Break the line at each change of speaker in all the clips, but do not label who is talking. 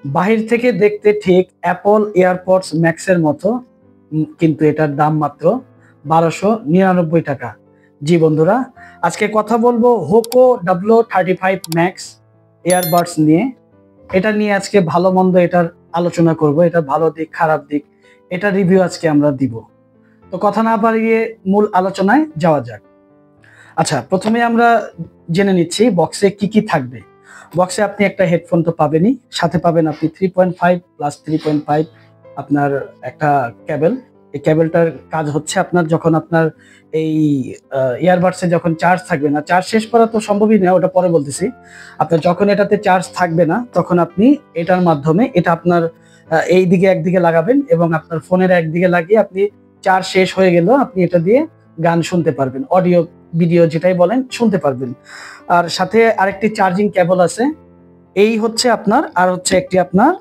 বাহির থেকে দেখতে ঠিক অ্যাপল এয়ারপডস ম্যাক্সের মতো, কিন্তু এটার দাম মাত্র 1299 টাকা। জি বন্ধুরা, আজকে কথা বলবো হোকো W35 ম্যাক্স এয়ারবাডস নিয়ে। এটা নিয়ে আজকে ভালো মন্দ এটার আলোচনা করব, এটার ভালো দিক খারাপ দিক এটা রিভিউ আজকে আমরা দিব। তো কথা না বাড়িয়ে মূল আলোচনায় যাওয়া যাক। আচ্ছা, প্রথমে আমরা জেনে নিচ্ছি বক্সে কি কি থাকবে। বক্সে আপনি একটা হেডফোন তো পাবেনই, সাথে পাবেন আপনি 3.5 প্লাস 3.5 আপনার একটা কেবল। এই কেবলটার কাজ হচ্ছে আপনার যখন আপনার এই ইয়ারবাডসে যখন চার্জ থাকবে না, চার্জ শেষ করা তো সম্ভবই না, ওটা পরে বলতেছি। আপনার যখন এটাতে চার্জ থাকবে না তখন আপনি এটার মাধ্যমে এটা আপনার এই দিকে একদিকে লাগাবেন এবং আপনার ফোনের একদিকে লাগিয়ে আপনি চার্জ শেষ হয়ে গেল আপনি এটা দিয়ে গান শুনতে পারবেন, অডিও ভিডিও যেটাই বলেন শুনতে পারবেন। আর সাথে আরেকটি চার্জিং কেবল আছে, এই হচ্ছে আপনার, আর হচ্ছে একটি আপনার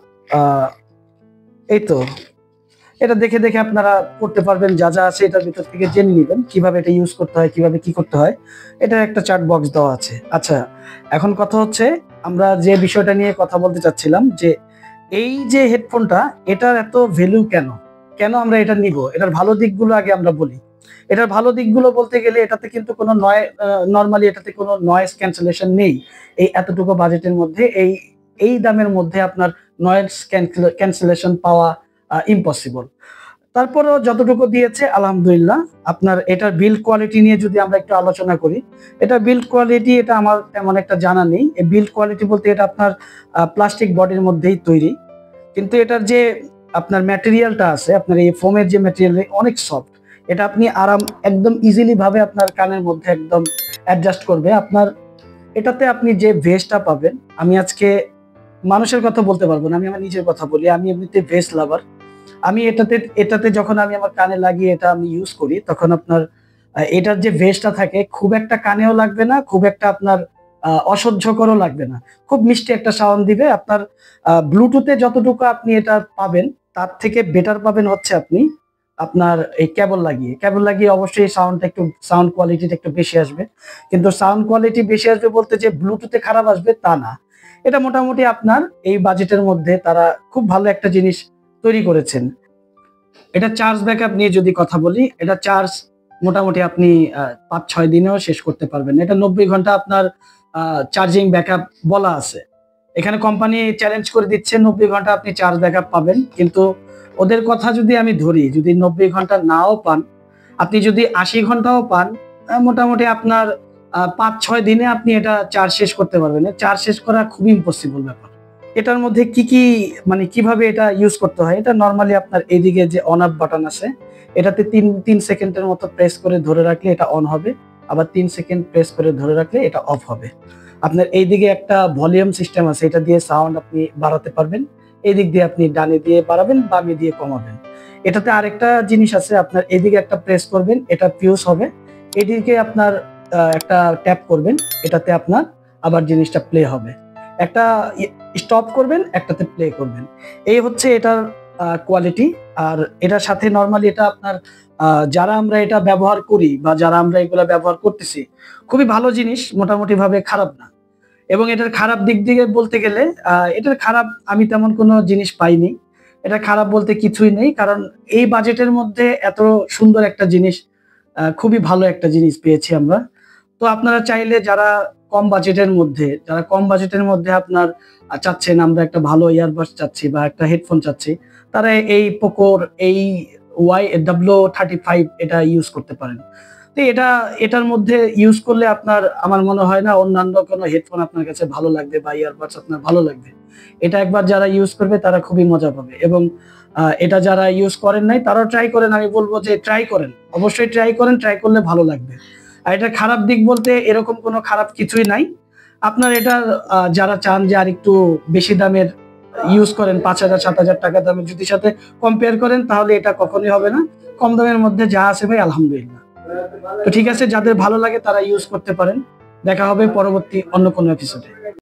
এই তো এটা দেখে দেখে আপনারা পড়তে পারবেন, যা যা আছে এটার ভিতর থেকে জেনে নেবেন কিভাবে এটা ইউজ করতে হয়, কিভাবে কি করতে হয়। এটা একটা চার্ট বক্স দেওয়া আছে। আচ্ছা, এখন কথা হচ্ছে আমরা যে বিষয়টা নিয়ে কথা বলতে চাচ্ছিলাম যে এই যে হেডফোনটা এটার এত ভ্যালু কেন, কেন আমরা এটা নিব, এটার ভালো দিকগুলো আগে আমরা বলি। এটার ভালো দিকগুলো বলতে গেলে এটাতে কিন্তু কোনো নরমালি এটাতে কোনো নয়েজ ক্যান্সেলেশন নেই। এই এতটুকু বাজেটের মধ্যে এই দামের মধ্যে আপনার নয়েজ ক্যান্সেলেশন পাওয়া ইম্পসিবল। তারপরেও যতটুকু দিয়েছে আলহামদুলিল্লাহ। আপনার এটার বিল্ড কোয়ালিটি নিয়ে যদি আমরা একটু আলোচনা করি, এটা বিল্ড কোয়ালিটি এটা আমার তেমন একটা জানা নেই। এই বিল্ড কোয়ালিটি বলতে এটা আপনার প্লাস্টিক বডির মধ্যেই তৈরি, কিন্তু এটার যে আপনার ম্যাটেরিয়ালটা আছে, আপনার এই ফোমের যে ম্যাটেরিয়াল অনেক সফট। এটা আপনি আরাম একদম ইজিলি ভাবে আপনার কানের মধ্যে একদম অ্যাডজাস্ট করবে। আপনার এটাতে আপনি যে ভেস্টটা পাবেন, আমি আজকে মানুষের কথা বলতে পারবো না, আমি আমার নিজের কথা বলি। আমি এমনিতে ভেস্ট লাভার। আমি এটাতে যখন আমি আমার কানে লাগিয়ে এটা আমি ইউজ করি তখন আপনার এটার যে ভেস্টটা থাকে খুব একটা কানেও লাগবে না, খুব একটা আপনার অসহ্যকরও লাগবে না, খুব মিষ্টি একটা সাউন্ড দিবে। আপনার ব্লুটুথে যতটুকু আপনি এটা পাবেন তার থেকে বেটার পাবেন হচ্ছে আপনি আপনার এই কেবল লাগিয়ে অবশ্যই সাউন্ড কোয়ালিটিটা একটু বেশি আসবে। কিন্তু সাউন্ড কোয়ালিটি বেশি আসবে বলতে যে ব্লুটুথে খারাপ আসবে তা না। এটা মোটামুটি আপনার এই বাজেটের মধ্যে তারা খুব ভালো একটা জিনিস তৈরি করেছেন। এটা চার্জ ব্যাকআপ নিয়ে যদি কথা বলি, এটা চার্জ মোটামুটি আপনি 5-6 দিনেও শেষ করতে পারবেন। এটা 90 ঘন্টা আপনার চার্জিং ব্যাকআপ বলা আছে। এখানে কোম্পানি চ্যালেঞ্জ করে দিচ্ছে 90 ঘন্টা আপনি চার্জ ব্যাকআপ পাবেন, কিন্তু ওদের কথা যদি আমি ধরি, যদি 90 ঘন্টা নাও পান, আপনি যদি 80 ঘন্টাও পান, মোটামুটি আপনার 5-6 দিনে আপনি এটা চার্জ শেষ করতে পারবেন। চার্জ শেষ করা খুবই ইম্পসিবল ব্যাপার। এটার মধ্যে কি কি মানে কিভাবে এটা ইউজ করতে হয়, এটা নরমালি আপনার এইদিকে যে অন অফ বাটন আছে এটাতে 3 সেকেন্ডের মতো প্রেস করে ধরে রাখলে এটা অন হবে, আবার 3 সেকেন্ড প্রেস করে ধরে রাখলে এটা অফ হবে। আপনার এইদিকে একটা ভলিউম সিস্টেম আছে, এটা দিয়ে সাউন্ড আপনি বাড়াতে পারবেন। এই দিক দিয়ে আপনি ডানে দিয়ে বাড়াবেন, বামে দিয়ে কমাবেন। এটাতে আরেকটা জিনিস আছে, আপনার এইদিকে একটা প্রেস করবেন এটা ফিউজ হবে, এদিকে আপনার একটা ট্যাপ করবেন, এটাতে আপনার আবার জিনিসটা প্লে হবে। একটা স্টপ করবেন, একটাতে প্লে করবেন। এই হচ্ছে এটার কোয়ালিটি। আর এটার সাথে নরমালি এটা আপনার যারা আমরা এটা ব্যবহার করি বা যারা আমরা এগুলা ব্যবহার করতেছি, খুবই ভালো জিনিস, মোটামুটি ভাবে খারাপ না। এবং এটার খারাপ দিক দিকে বলতে গেলে এটার খারাপ আমি তেমন কোনো জিনিস পাইনি। এটা খারাপ বলতে কিছুই নেই, কারণ এই বাজেটের মধ্যে এত সুন্দর একটা জিনিস, খুবই ভালো একটা জিনিস পেয়েছি আমরা। তো আপনারা চাইলে যারা কম বাজেটের মধ্যে আপনার চাচ্ছেন আমরা একটা ভালো ইয়ারবাডস চাচ্ছি বা একটা হেডফোন চাচ্ছি, তারা এই পোকোর এই YW35 এটা ইউজ করতে পারেন। তো এটার মধ্যে ইউজ করলে আপনার আমার মনে হয় না অন্যান্য কোনো হেডফোন আপনার কাছে ভালো লাগবে বা ইয়ারবাডস আপনার ভালো লাগবে। এটা একবার যারা ইউজ করবে তারা খুবই মজা পাবে। এবং এটা যারা ইউজ করেন নাই তারাও ট্রাই করেন, আমি বলবো যে ট্রাই করেন, অবশ্যই ট্রাই করেন, ট্রাই করলে ভালো লাগবে। আর এটার খারাপ দিক বলতে এরকম কোনো খারাপ কিছুই নাই। আপনার এটা যারা চান যে আর একটু বেশি দামের ইউজ করেন, 5,000-7,000 টাকা দামের যদি সাথে কম্পেয়ার করেন, তাহলে এটা কখনোই হবে না। কম দামের মধ্যে যা আছে ভাই আলহামদুলিল্লাহ। তো ঠিক আছে, যাদের ভালো লাগে তারা ইউজ করতে পারেন। দেখা হবে পরবর্তী অন্য কোনো এপিসোডে।